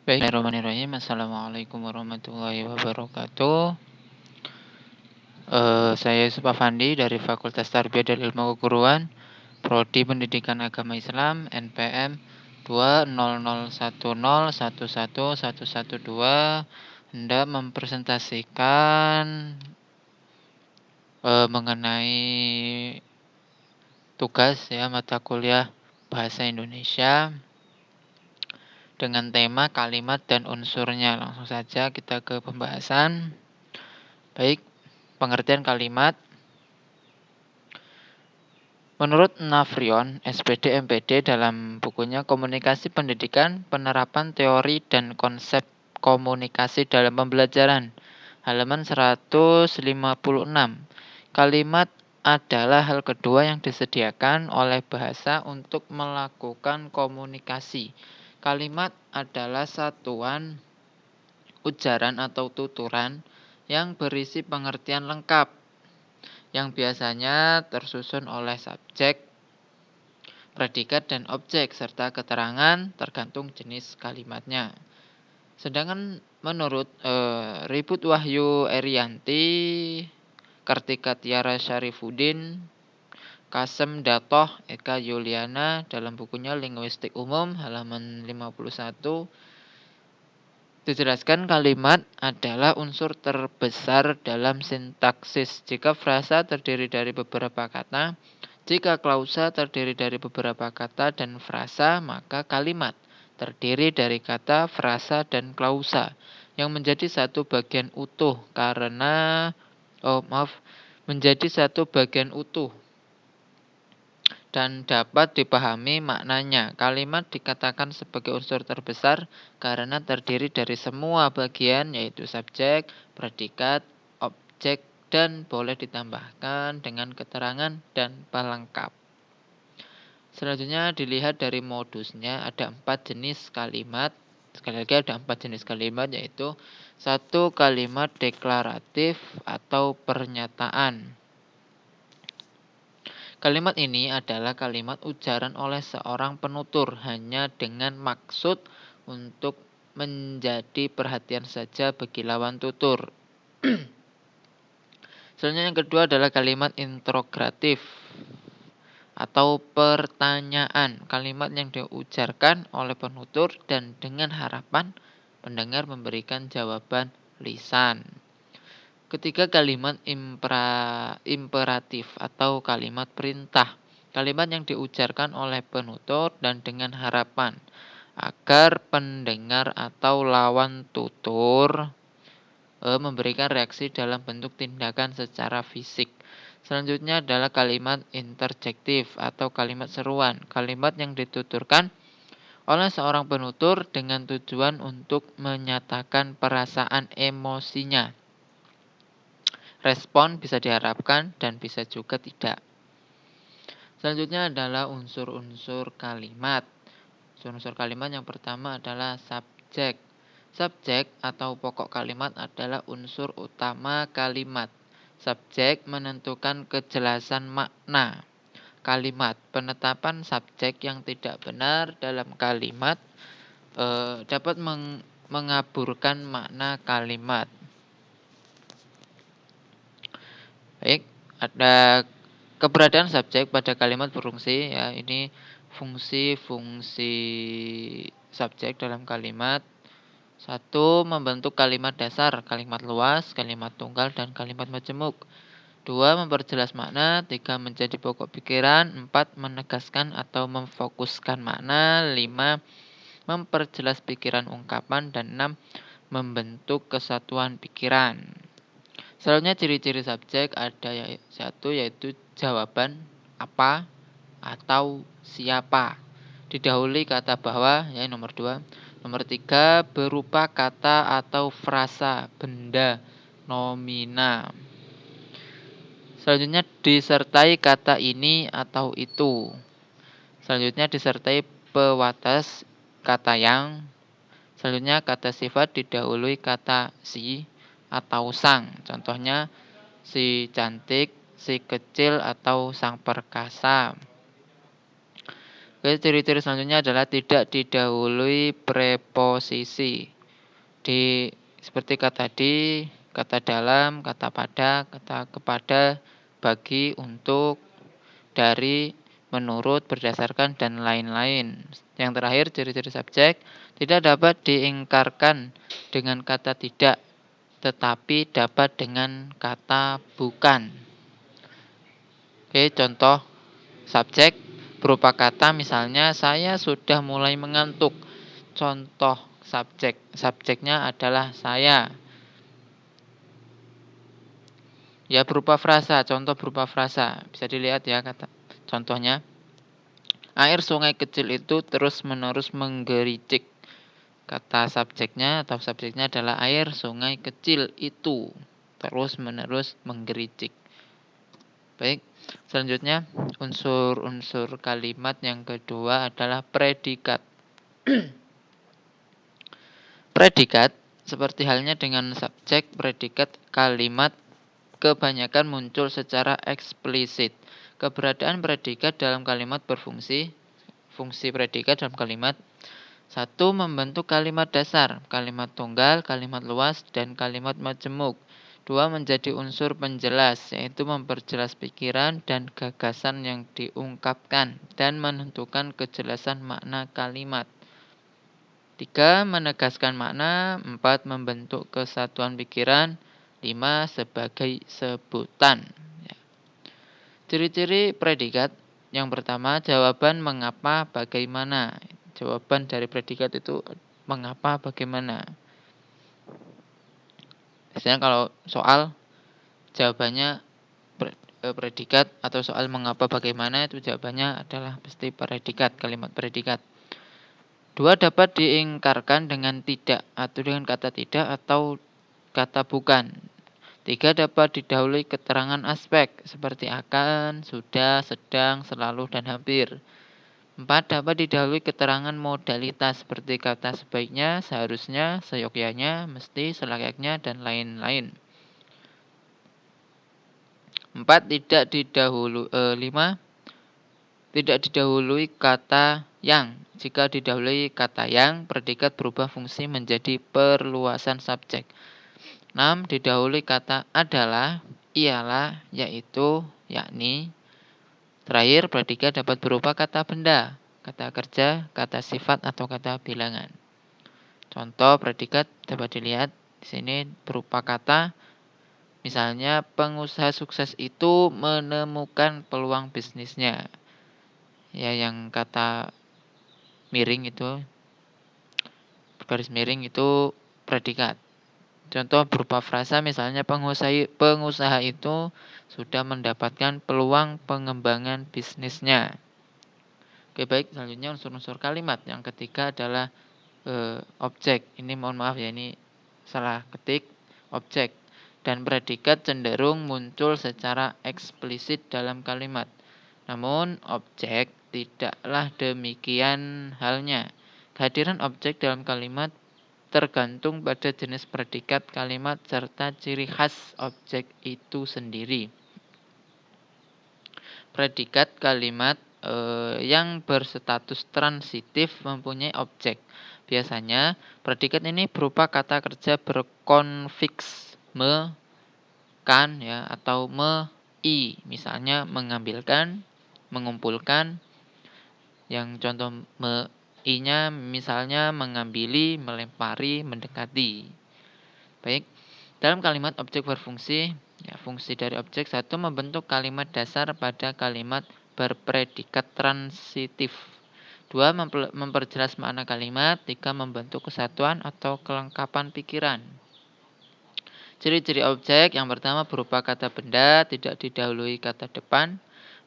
Baik, bismillahirrahmanirrahim. Assalamualaikum warahmatullahi wabarakatuh. Saya Yusuf Afandi dari Fakultas Tarbiyah dan Ilmu Keguruan, Prodi Pendidikan Agama Islam, NPM 20010111112, hendak mempresentasikan mengenai tugas mata kuliah Bahasa Indonesia dengan tema kalimat dan unsurnya. Langsung saja kita ke pembahasan. Baik, pengertian kalimat. Menurut Navrion, SPD MPD dalam bukunya Komunikasi Pendidikan, Penerapan Teori dan Konsep Komunikasi dalam Pembelajaran, halaman 156. Kalimat adalah hal kedua yang disediakan oleh bahasa untuk melakukan komunikasi. Kalimat adalah satuan ujaran atau tuturan yang berisi pengertian lengkap, yang biasanya tersusun oleh subjek, predikat, dan objek, serta keterangan tergantung jenis kalimatnya. Sedangkan menurut Ribut Wahyu Erianti, Kartika Tiara Syarifuddin, Kasem Datoh, Eka Yuliana dalam bukunya Linguistik Umum halaman 51, dijelaskan kalimat adalah unsur terbesar dalam sintaksis. Jika frasa terdiri dari beberapa kata, jika klausa terdiri dari beberapa kata dan frasa, maka kalimat terdiri dari kata, frasa, dan klausa yang menjadi satu bagian utuh menjadi satu bagian utuh dan dapat dipahami maknanya. Kalimat dikatakan sebagai unsur terbesar karena terdiri dari semua bagian, yaitu subjek, predikat, objek, dan boleh ditambahkan dengan keterangan dan pelengkap. Selanjutnya dilihat dari modusnya, ada 4 jenis kalimat. Sekali lagi ada 4 jenis kalimat, yaitu 1. Kalimat deklaratif atau pernyataan. Kalimat ini adalah kalimat ujaran oleh seorang penutur hanya dengan maksud untuk menjadi perhatian saja bagi lawan tutur. Selanjutnya yang kedua adalah kalimat interrogatif atau pertanyaan. Kalimat yang diujarkan oleh penutur dan dengan harapan pendengar memberikan jawaban lisan. Ketiga, kalimat imperatif atau kalimat perintah. Kalimat yang diujarkan oleh penutur dan dengan harapan agar pendengar atau lawan tutur memberikan reaksi dalam bentuk tindakan secara fisik. Selanjutnya adalah kalimat interjektif atau kalimat seruan. Kalimat yang dituturkan oleh seorang penutur dengan tujuan untuk menyatakan perasaan emosinya. Respon bisa diharapkan dan bisa juga tidak. Selanjutnya adalah unsur-unsur kalimat. Unsur-unsur kalimat yang pertama adalah subjek. Subjek atau pokok kalimat adalah unsur utama kalimat. Subjek menentukan kejelasan makna kalimat. Penetapan subjek yang tidak benar dalam kalimat dapat mengaburkan makna kalimat. Baik, ada keberadaan subjek pada kalimat berfungsi, ya. Ini fungsi-fungsi subjek dalam kalimat. 1. Membentuk kalimat dasar, kalimat luas, kalimat tunggal, dan kalimat majemuk. 2. Memperjelas makna. 3. Menjadi pokok pikiran. 4. Menegaskan atau memfokuskan makna. 5. Memperjelas pikiran ungkapan. Dan 6. Membentuk kesatuan pikiran. Selanjutnya ciri-ciri subjek ada 1, yaitu jawaban, apa, atau siapa. Didahului kata bahwa, nomor 2. Nomor 3, berupa kata atau frasa, benda, nomina. Selanjutnya disertai kata ini atau itu. Selanjutnya disertai pewatas, kata yang. Selanjutnya kata sifat didahului kata si atau sang. Contohnya si cantik, si kecil, atau sang perkasa. Oke, ciri-ciri selanjutnya adalah tidak didahului preposisi. Seperti kata di, kata dalam, kata pada, kata kepada, bagi, untuk, dari, menurut, berdasarkan, dan lain-lain. Yang terakhir, ciri-ciri subjek tidak dapat diingkarkan dengan kata tidak, tetapi dapat dengan kata bukan. Oke, contoh subjek berupa kata misalnya saya sudah mulai mengantuk. Contoh subjeknya adalah saya. Ya, berupa frasa, contoh berupa frasa. Bisa dilihat ya kata contohnya. Air sungai kecil itu terus-menerus menggericik. Kata subjeknya atau subjeknya adalah air sungai kecil itu terus-menerus menggericik. Baik, selanjutnya unsur-unsur kalimat yang kedua adalah predikat. Predikat, seperti halnya dengan subjek, predikat kalimat kebanyakan muncul secara eksplisit. Keberadaan predikat dalam kalimat berfungsi. Fungsi predikat dalam kalimat: 1. Membentuk kalimat dasar, kalimat tunggal, kalimat luas, dan kalimat majemuk. 2. Menjadi unsur penjelas, yaitu memperjelas pikiran dan gagasan yang diungkapkan dan menentukan kejelasan makna kalimat. 3. Menegaskan makna. 4. Membentuk kesatuan pikiran. 5. Sebagai sebutan. Ciri-ciri predikat. Yang pertama, jawaban mengapa, bagaimana. Jawaban dari predikat itu mengapa, bagaimana. Biasanya kalau soal, jawabannya predikat, atau soal mengapa, bagaimana, itu jawabannya adalah pasti predikat, kalimat predikat. 2. Dapat diingkarkan dengan tidak, atau dengan kata tidak atau kata bukan. 3. Dapat didahului keterangan aspek, seperti akan, sudah, sedang, selalu, dan hampir. 4. Dapat didahului keterangan modalitas, seperti kata sebaiknya, seharusnya, seyogyanya, mesti, selayaknya, dan lain-lain. 5. Tidak didahului kata yang. Jika didahului kata yang, predikat berubah fungsi menjadi perluasan subjek. 6. Didahului kata adalah, ialah, yaitu, yakni. Terakhir, predikat dapat berupa kata benda, kata kerja, kata sifat, atau kata bilangan. Contoh predikat dapat dilihat di sini berupa kata. Misalnya, pengusaha sukses itu menemukan peluang bisnisnya. Ya, yang kata miring itu, garis miring itu predikat. Contoh berupa frasa misalnya pengusaha itu sudah mendapatkan peluang pengembangan bisnisnya. Oke, baik, selanjutnya unsur-unsur kalimat. Yang ketiga adalah objek. Ini mohon maaf ya, ini salah ketik, objek. Dan predikat cenderung muncul secara eksplisit dalam kalimat. Namun objek tidaklah demikian halnya. Kehadiran objek dalam kalimat tergantung pada jenis predikat kalimat serta ciri khas objek itu sendiri. Predikat kalimat yang berstatus transitif mempunyai objek. Biasanya predikat ini berupa kata kerja berkonfiks me, kan, ya, atau me-i. Misalnya mengambilkan, mengumpulkan. Yang contoh me-i-nya misalnya mengambili, melempari, mendekati. Baik, dalam kalimat objek berfungsi, ya, fungsi dari objek: 1. Membentuk kalimat dasar pada kalimat berpredikat transitif. 2. Memperjelas makna kalimat. 3. Membentuk kesatuan atau kelengkapan pikiran. Ciri-ciri objek: yang pertama berupa kata benda, tidak didahului kata depan,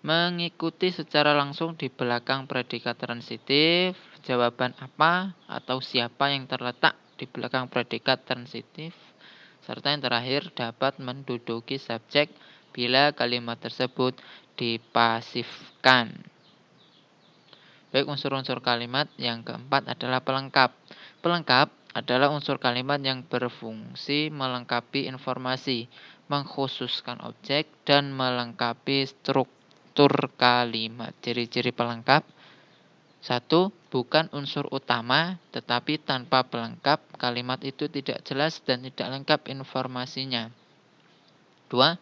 mengikuti secara langsung di belakang predikat transitif, jawaban apa atau siapa yang terletak di belakang predikat transitif, serta yang terakhir dapat menduduki subjek bila kalimat tersebut dipasifkan. Baik, unsur-unsur kalimat yang keempat adalah pelengkap. Pelengkap adalah unsur kalimat yang berfungsi melengkapi informasi, mengkhususkan objek, dan melengkapi struktur kalimat. Ciri-ciri pelengkap: 1. Bukan unsur utama, tetapi tanpa pelengkap, kalimat itu tidak jelas dan tidak lengkap informasinya. 2.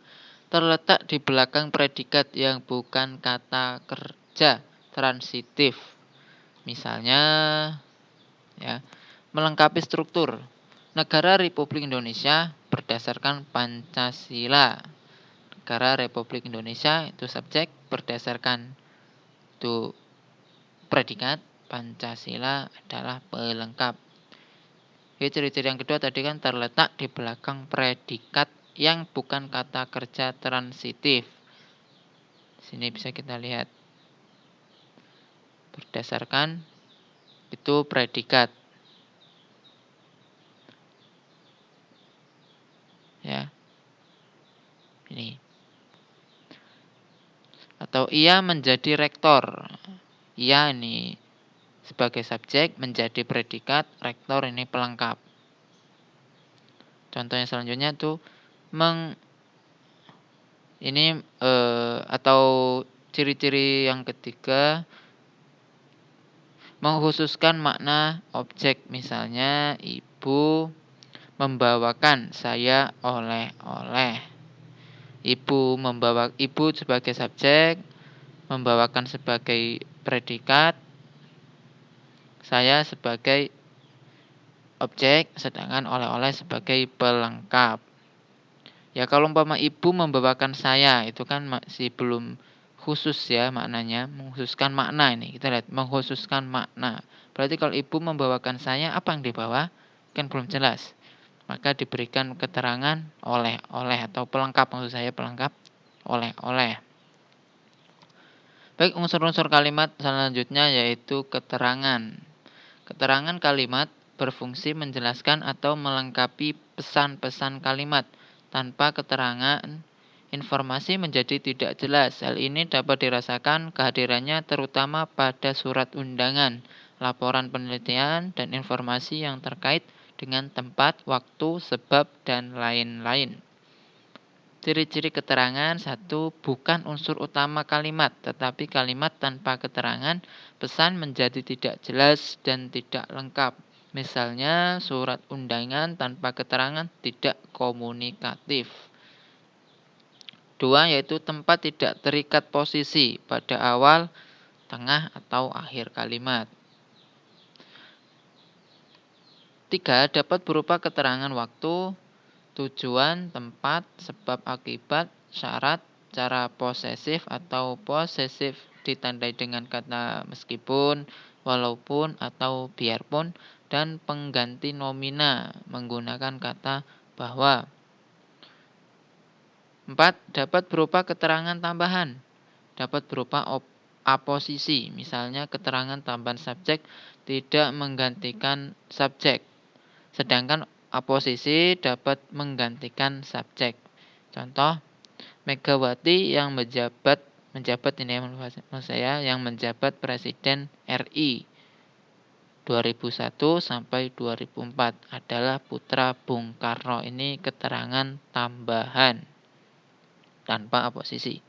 Terletak di belakang predikat yang bukan kata kerja transitif. Misalnya, ya, melengkapi struktur. Negara Republik Indonesia berdasarkan Pancasila. Negara Republik Indonesia itu subjek, berdasarkan itu predikat, Pancasila adalah pelengkap. Oke, ciri-ciri yang kedua tadi kan terletak di belakang predikat yang bukan kata kerja transitif. Sini bisa kita lihat. Berdasarkan itu predikat. Ya. Ini. Atau ia menjadi rektor. Ia ini sebagai subjek menjadi predikat, rektor ini pelengkap. Contohnya selanjutnya tuh atau ciri-ciri yang ketiga mengkhususkan makna objek. Misalnya ibu membawakan saya oleh-oleh. Ibu sebagai subjek, membawakan sebagai predikat, saya sebagai objek, sedangkan oleh-oleh sebagai pelengkap. Ya kalau umpama ibu membawakan saya, itu kan masih belum khusus ya maknanya, mengkhususkan makna ini. Kita lihat, mengkhususkan makna. Berarti kalau ibu membawakan saya, apa yang dibawa? Kan belum jelas. Maka diberikan keterangan oleh-oleh atau pelengkap, maksud saya pelengkap oleh-oleh. Baik, unsur-unsur kalimat selanjutnya yaitu keterangan. Keterangan kalimat berfungsi menjelaskan atau melengkapi pesan-pesan kalimat. Tanpa keterangan, informasi menjadi tidak jelas. Hal ini dapat dirasakan kehadirannya terutama pada surat undangan, laporan penelitian, dan informasi yang terkait dengan tempat, waktu, sebab, dan lain-lain. Ciri-ciri keterangan: 1. Bukan unsur utama kalimat, tetapi kalimat tanpa keterangan, pesan menjadi tidak jelas dan tidak lengkap. Misalnya, surat undangan tanpa keterangan tidak komunikatif. 2. Yaitu tempat tidak terikat posisi pada awal, tengah, atau akhir kalimat. 3. Dapat berupa keterangan waktu, tujuan, tempat, sebab akibat, syarat, cara posesif atau posesif ditandai dengan kata meskipun, walaupun, atau biarpun, dan pengganti nomina menggunakan kata bahwa. 4. Dapat berupa keterangan tambahan. Dapat berupa aposisi, misalnya keterangan tambahan subjek tidak menggantikan subjek. Sedangkan aposisi dapat menggantikan subjek. Contoh, Megawati yang menjabat ini maksud saya yang menjabat Presiden RI 2001 sampai 2004 adalah putra Bung Karno. Ini keterangan tambahan tanpa aposisi.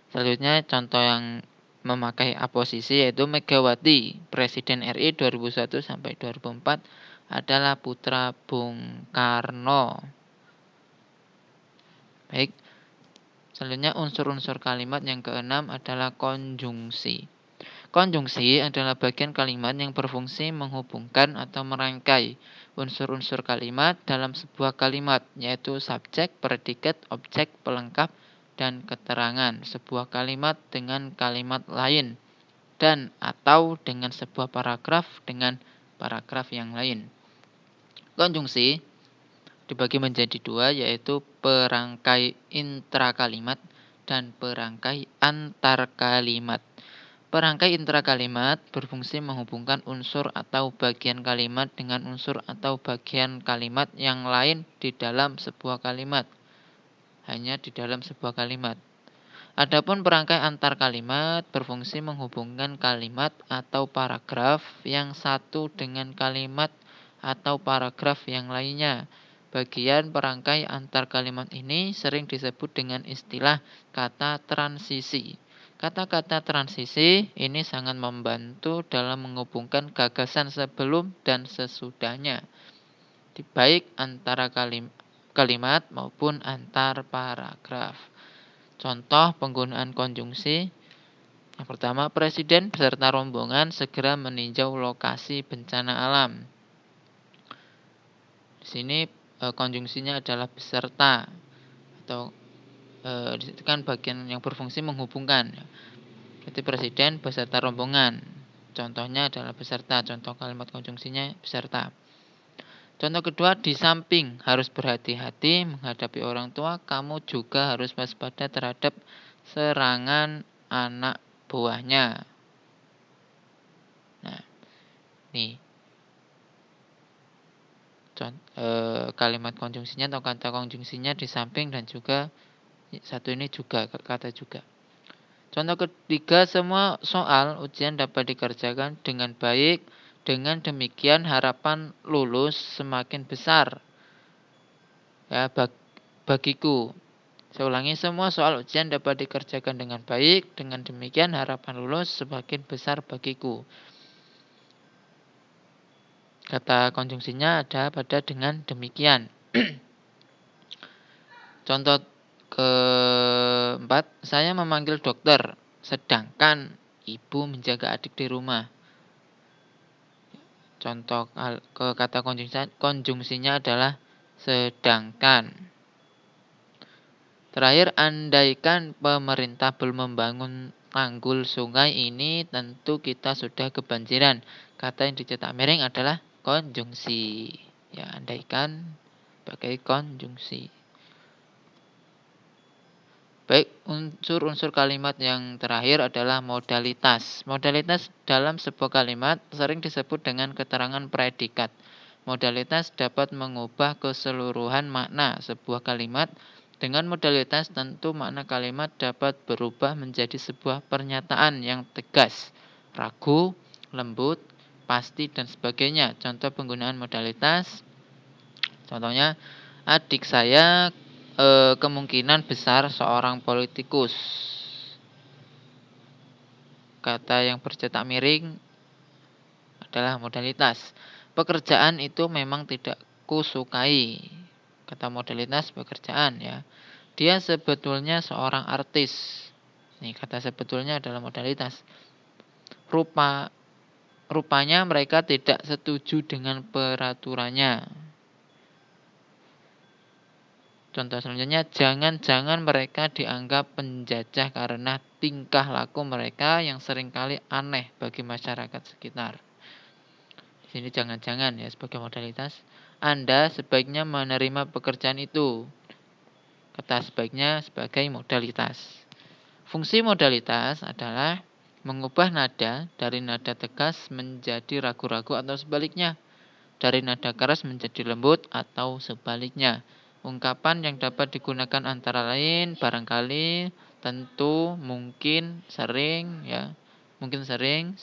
Selanjutnya contoh yang memakai aposisi yaitu Megawati Presiden RI 2001 sampai 2004 adalah putra Bung Karno. Baik. Selanjutnya unsur-unsur kalimat yang keenam adalah konjungsi. Konjungsi adalah bagian kalimat yang berfungsi menghubungkan atau merangkai unsur-unsur kalimat dalam sebuah kalimat, yaitu subjek, predikat, objek, pelengkap, dan keterangan sebuah kalimat dengan kalimat lain dan atau dengan sebuah paragraf dengan paragraf yang lain. Konjungsi dibagi menjadi dua, yaitu perangkai intrakalimat dan perangkai antarkalimat. Perangkai intrakalimat berfungsi menghubungkan unsur atau bagian kalimat dengan unsur atau bagian kalimat yang lain di dalam sebuah kalimat. Hanya di dalam sebuah kalimat. Adapun perangkai antarkalimat berfungsi menghubungkan kalimat atau paragraf yang satu dengan kalimat atau paragraf yang lainnya. Bagian perangkai antar kalimat ini sering disebut dengan istilah kata transisi. Kata-kata transisi ini sangat membantu dalam menghubungkan gagasan sebelum dan sesudahnya, baik antara kalimat maupun antar paragraf. Contoh penggunaan konjungsi. Yang pertama, Presiden beserta rombongan segera meninjau lokasi bencana alam. Di sini konjungsinya adalah beserta, atau di situ kan bagian yang berfungsi menghubungkan. Jadi Presiden beserta rombongan. Contohnya adalah beserta. Contoh kalimat konjungsinya beserta. Contoh kedua, di samping harus berhati-hati menghadapi orang tua, kamu juga harus waspada terhadap serangan anak buahnya. Nah, nih kalimat konjungsinya atau kata konjungsinya di samping dan juga satu ini juga kata juga. Contoh ketiga, semua soal ujian dapat dikerjakan dengan baik. Dengan demikian harapan lulus semakin besar. Ya, bagiku. Saya ulangi, semua soal ujian dapat dikerjakan dengan baik. Dengan demikian harapan lulus semakin besar bagiku. Kata konjungsinya ada pada dengan demikian. Contoh keempat, saya memanggil dokter, sedangkan ibu menjaga adik di rumah. Contoh kata konjungsinya adalah sedangkan. Terakhir, andaikan pemerintah belum membangun tanggul sungai ini, tentu kita sudah kebanjiran. Kata yang dicetak miring adalah konjungsi. Ya, andaikan pakai konjungsi. Baik, unsur-unsur kalimat yang terakhir adalah modalitas. Modalitas dalam sebuah kalimat sering disebut dengan keterangan predikat. Modalitas dapat mengubah keseluruhan makna sebuah kalimat. Dengan modalitas tentu makna kalimat dapat berubah menjadi sebuah pernyataan yang tegas, ragu, lembut, pasti, dan sebagainya. Contoh penggunaan modalitas. Contohnya, adik saya kemungkinan besar seorang politikus. Kata yang bercetak miring adalah modalitas. Pekerjaan itu memang tidak kusukai. Kata modalitas pekerjaan ya. Dia sebetulnya seorang artis. Nih, kata sebetulnya adalah modalitas. Rupanya mereka tidak setuju dengan peraturannya. Contoh selanjutnya, jangan-jangan mereka dianggap penjajah karena tingkah laku mereka yang seringkali aneh bagi masyarakat sekitar. Di sini jangan-jangan ya sebagai modalitas. Anda sebaiknya menerima pekerjaan itu. Kata sebaiknya sebagai modalitas. Fungsi modalitas adalah mengubah nada dari nada tegas menjadi ragu-ragu atau sebaliknya. Dari nada keras menjadi lembut atau sebaliknya. Ungkapan yang dapat digunakan antara lain barangkali, tentu, mungkin, sering ya. Mungkin sering,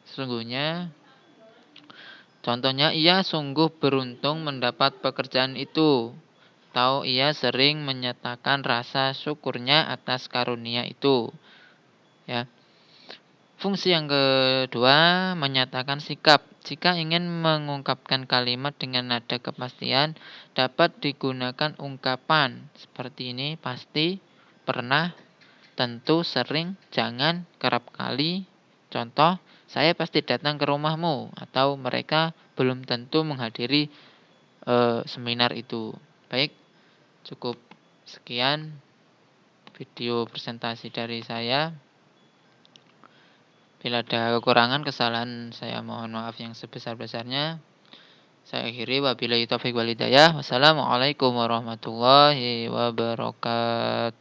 sesungguhnya. Contohnya, ia sungguh beruntung mendapat pekerjaan itu. Atau ia sering menyatakan rasa syukurnya atas karunia itu. Ya. Fungsi yang kedua, menyatakan sikap. Jika ingin mengungkapkan kalimat dengan nada kepastian, dapat digunakan ungkapan seperti ini: pasti, pernah, tentu, sering, jangan, kerap kali. Contoh, saya pasti datang ke rumahmu, atau mereka belum tentu menghadiri seminar itu. Baik, cukup sekian video presentasi dari saya. Bila ada kekurangan, kesalahan, saya mohon maaf yang sebesar-besarnya. Saya akhiri, wabillahi taufiq wal hidayah. Wassalamualaikum warahmatullahi wabarakatuh.